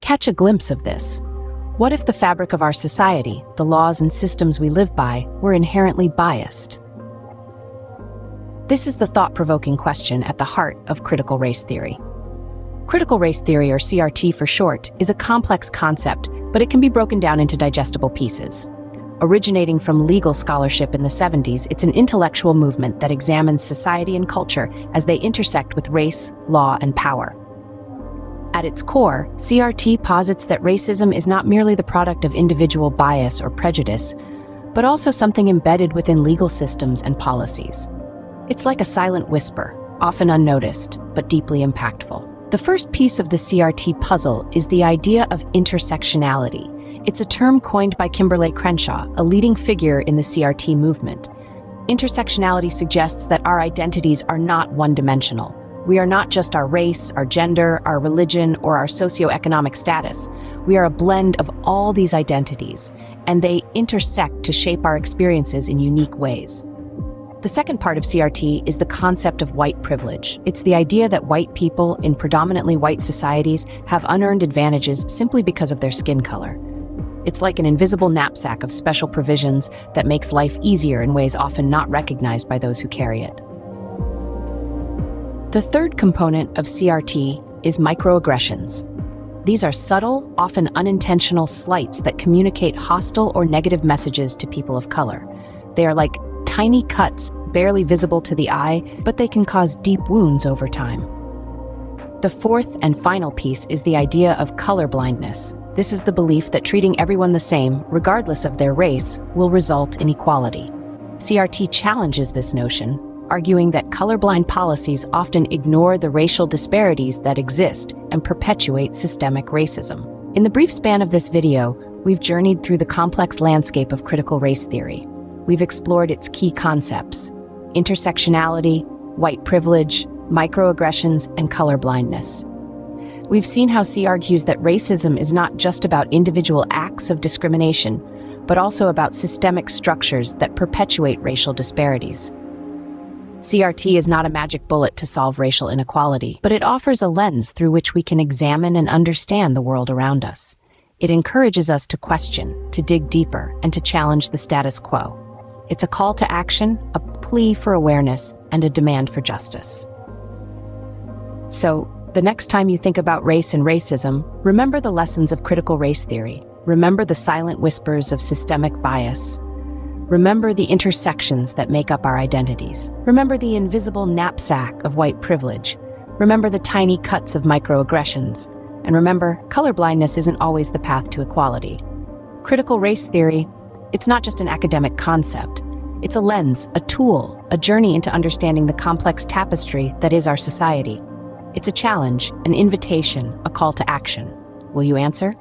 Catch a glimpse of this. What if the fabric of our society, the laws and systems we live by, were inherently biased? This is the thought-provoking question at the heart of critical race theory. Critical race theory, or CRT for short, is a complex concept, but it can be broken down into digestible pieces. Originating from legal scholarship in the 70s, it's an intellectual movement that examines society and culture as they intersect with race, law, and power. At its core, CRT posits that racism is not merely the product of individual bias or prejudice, but also something embedded within legal systems and policies. It's like a silent whisper, often unnoticed, but deeply impactful. The first piece of the CRT puzzle is the idea of intersectionality. It's a term coined by Kimberly Crenshaw, a leading figure in the CRT movement. Intersectionality suggests that our identities are not one-dimensional. We are not just our race, our gender, our religion, or our socioeconomic status. We are a blend of all these identities, and they intersect to shape our experiences in unique ways. The second part of CRT is the concept of white privilege. It's the idea that white people in predominantly white societies have unearned advantages simply because of their skin color. It's like an invisible knapsack of special provisions that makes life easier in ways often not recognized by those who carry it. The third component of CRT is microaggressions. These are subtle, often unintentional slights that communicate hostile or negative messages to people of color. They are like tiny cuts, barely visible to the eye, but they can cause deep wounds over time. The fourth and final piece is the idea of colorblindness. This is the belief that treating everyone the same, regardless of their race, will result in equality. CRT challenges this notion, arguing that colorblind policies often ignore the racial disparities that exist and perpetuate systemic racism. In the brief span of this video, we've journeyed through the complex landscape of critical race theory. We've explored its key concepts: intersectionality, white privilege, microaggressions, and colorblindness. We've seen how C argues that racism is not just about individual acts of discrimination, but also about systemic structures that perpetuate racial disparities. CRT is not a magic bullet to solve racial inequality, but it offers a lens through which we can examine and understand the world around us. It encourages us to question, to dig deeper, and to challenge the status quo. It's a call to action, a plea for awareness, and a demand for justice. So, the next time you think about race and racism, remember the lessons of critical race theory. Remember the silent whispers of systemic bias. Remember the intersections that make up our identities. Remember the invisible knapsack of white privilege. Remember the tiny cuts of microaggressions. And remember, colorblindness isn't always the path to equality. Critical race theory, it's not just an academic concept. It's a lens, a tool, a journey into understanding the complex tapestry that is our society. It's a challenge, an invitation, a call to action. Will you answer?